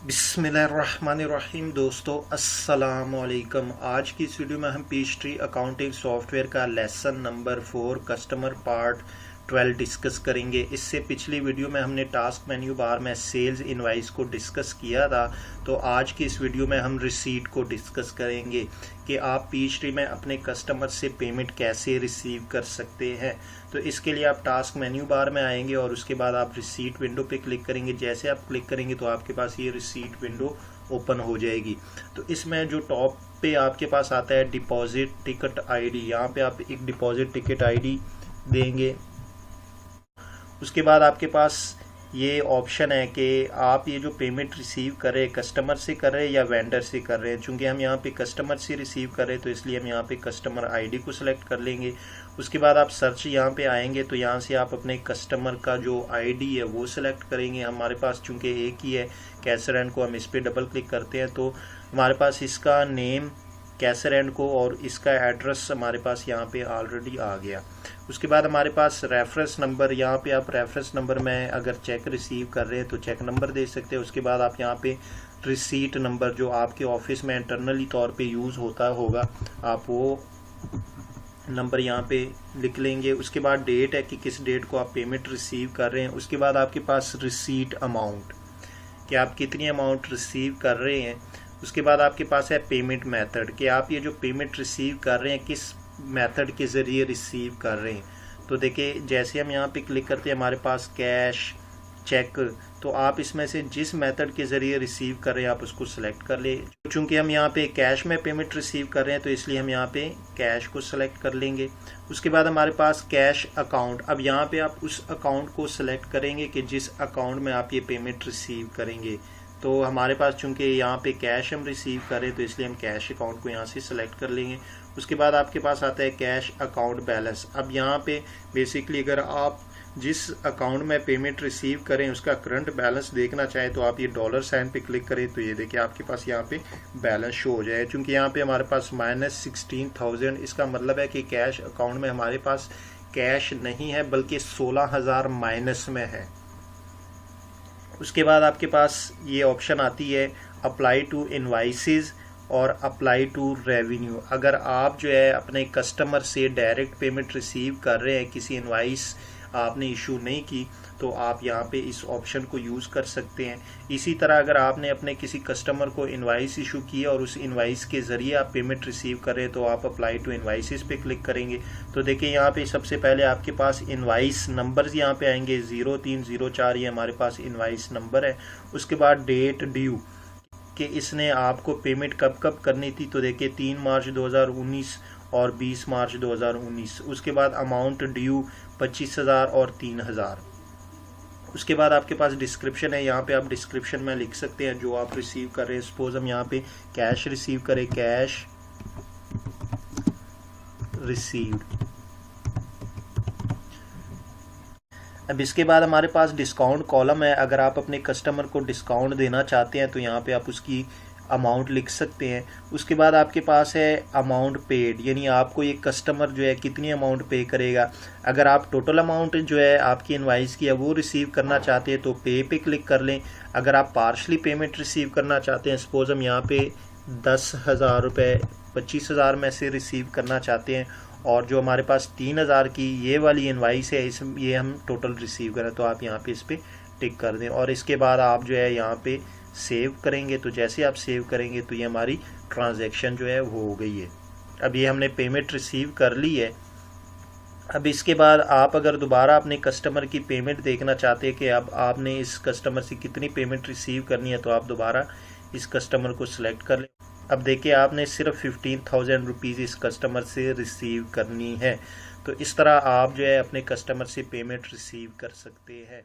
बिस्मिल्लाहिर्रहमानिर्रहीम। दोस्तों अस्सलाम वालेकुम। आज की इस वीडियो में हम पीचट्री अकाउंटिंग सॉफ्टवेयर का lesson number 4 customer part 12 discuss करेंगे। इससे पिछली वीडियो में हमने टास्क मेन्यू बार में सेल्स इनवाइस को डिस्कस किया था, तो आज की इस वीडियो में हम रिसीट को डिस्कस करेंगे कि आप पीचट्री में अपने कस्टमर से पेमेंट कैसे रिसीव कर सकते हैं। तो इसके लिए आप टास्क मेन्यू बार में आएंगे और उसके बाद आप रिसीट विंडो पे क्लिक करेंगे। जैसे आप क्लिक करेंगे तो आपके पास ये रिसीट विंडो ओपन हो जाएगी। तो इसमें जो टॉप पे आपके पास आता है डिपॉजिट टिकट आईडी, यहाँ पे आप एक डिपॉजिट टिकट आईडी देंगे। उसके बाद आपके पास ये ऑप्शन है कि आप ये जो पेमेंट रिसीव कर रहे हैं कस्टमर से कर रहे हैं या वेंडर से कर रहे हैं। चूँकि हम यहाँ पे कस्टमर से रिसीव कर रहे हैं तो इसलिए हम यहाँ पे कस्टमर आईडी को सिलेक्ट कर लेंगे। उसके बाद आप सर्च यहाँ पे आएंगे तो यहाँ से आप अपने कस्टमर का जो आईडी है वो सिलेक्ट करेंगे। हमारे पास चूँकि एक ही है कैसर एंड को, हम इस पर डबल क्लिक करते हैं तो हमारे पास इसका नेम कैसर एंड को और इसका एड्रेस हमारे पास यहाँ पे ऑलरेडी आ गया। उसके बाद हमारे पास रेफरेंस नंबर, यहाँ पे आप रेफरेंस नंबर में अगर चेक रिसीव कर रहे हैं तो चेक नंबर दे सकते हैं। उसके बाद आप यहाँ पे रिसीट नंबर जो आपके ऑफिस में इंटरनली तौर पे यूज़ होता होगा आप वो नंबर यहाँ पे लिख लेंगे। उसके बाद डेट है कि किस डेट को आप पेमेंट रिसीव कर रहे हैं। उसके बाद आपके पास रिसीट अमाउंट कि आप कितनी अमाउंट रिसीव कर रहे हैं। उसके बाद आपके पास है पेमेंट मेथड कि आप ये जो पेमेंट रिसीव कर रहे हैं किस मेथड के ज़रिए रिसीव कर रहे हैं। तो देखिए जैसे हम यहाँ पे क्लिक करते हैं हमारे पास कैश, चेक, तो आप इसमें से जिस मेथड के ज़रिए रिसीव कर रहे हैं आप उसको सिलेक्ट कर ले। चूँकि हम यहाँ पे कैश में पेमेंट रिसीव कर रहे हैं तो इसलिए हम यहाँ पे कैश को सिलेक्ट कर लेंगे। उसके बाद हमारे पास कैश अकाउंट, अब यहाँ पे आप उस अकाउंट को सिलेक्ट करेंगे कि जिस अकाउंट में आप ये पेमेंट रिसीव करेंगे। तो हमारे पास चूँकि यहाँ पे कैश हम रिसीव करें तो इसलिए हम कैश अकाउंट को यहाँ से सिलेक्ट कर लेंगे। उसके बाद आपके पास आता है कैश अकाउंट बैलेंस। अब यहाँ पे बेसिकली अगर आप जिस अकाउंट में पेमेंट रिसीव करें उसका करंट बैलेंस देखना चाहें तो आप ये डॉलर साइन पे क्लिक करें तो ये देखिए आपके पास यहाँ पे बैलेंस शो हो जाए। चूँकि यहाँ पे हमारे पास -16,000, इसका मतलब है कि कैश अकाउंट में हमारे पास कैश नहीं है बल्कि 16,000 माइनस में है। उसके बाद आपके पास ये ऑप्शन आती है अप्लाई टू इनवाइसेस और अप्लाई टू रेवेन्यू। अगर आप जो है अपने कस्टमर से डायरेक्ट पेमेंट रिसीव कर रहे हैं, किसी इनवाइस आपने इशू नहीं की, तो आप यहाँ पे इस ऑप्शन को यूज़ कर सकते हैं। इसी तरह अगर आपने अपने किसी कस्टमर को इनवाइस इशू किया और उस इनवाइस के ज़रिए आप पेमेंट रिसीव करें तो आप अप्लाई टू इनवाइसेस पे क्लिक करेंगे। तो देखिए यहाँ पे सबसे पहले आपके पास इनवाइस नंबर्स यहाँ पे आएंगे 0304, ये हमारे पास इनवाइस नंबर है। उसके बाद डेट ड्यू कि इसने आपको पेमेंट कब कब करनी थी, तो देखिए 3 मार्च 2019 और 20 मार्च 2019। उसके बाद अमाउंट ड्यू 25,000 और 3,000। उसके बाद आपके पास डिस्क्रिप्शन है, यहाँ पे आप डिस्क्रिप्शन में लिख सकते हैं जो आप रिसीव कर रहे हैं। सपोज हम यहाँ पे कैश रिसीव करें, कैश रिसीव्ड। अब इसके बाद हमारे पास डिस्काउंट कॉलम है। अगर आप अपने कस्टमर को डिस्काउंट देना चाहते हैं तो यहाँ पे आप उसकी अमाउंट लिख सकते हैं। उसके बाद आपके पास है अमाउंट पेड, यानी आपको ये कस्टमर जो है कितनी अमाउंट पे करेगा। अगर आप टोटल अमाउंट जो है आपकी इनवाइस की है वो रिसीव करना चाहते हैं तो पे क्लिक कर लें। अगर आप पार्शली पेमेंट रिसीव करना चाहते हैं, सपोज हम यहाँ पे 10,000 रुपये 25,000 में से रिसीव करना चाहते हैं और जो हमारे पास 3,000 की ये वाली इनवाइस है ये हम टोटल रिसीव करें, तो आप यहाँ पे इस पर टिक कर दें। और इसके बाद आप जो है यहाँ पे सेव करेंगे। तो जैसे आप सेव करेंगे तो ये हमारी ट्रांजैक्शन जो है वो हो गई है। अब ये हमने पेमेंट रिसीव कर ली है। अब इसके बाद आप अगर दोबारा अपने कस्टमर की पेमेंट देखना चाहते हैं कि अब आपने इस कस्टमर से कितनी पेमेंट रिसीव करनी है, तो आप दोबारा इस कस्टमर को सिलेक्ट कर लें। अब देखिए आपने सिर्फ 15,000 रुपीज़ इस कस्टमर से रिसीव करनी है। तो इस तरह आप जो है अपने कस्टमर से पेमेंट रिसीव कर सकते हैं।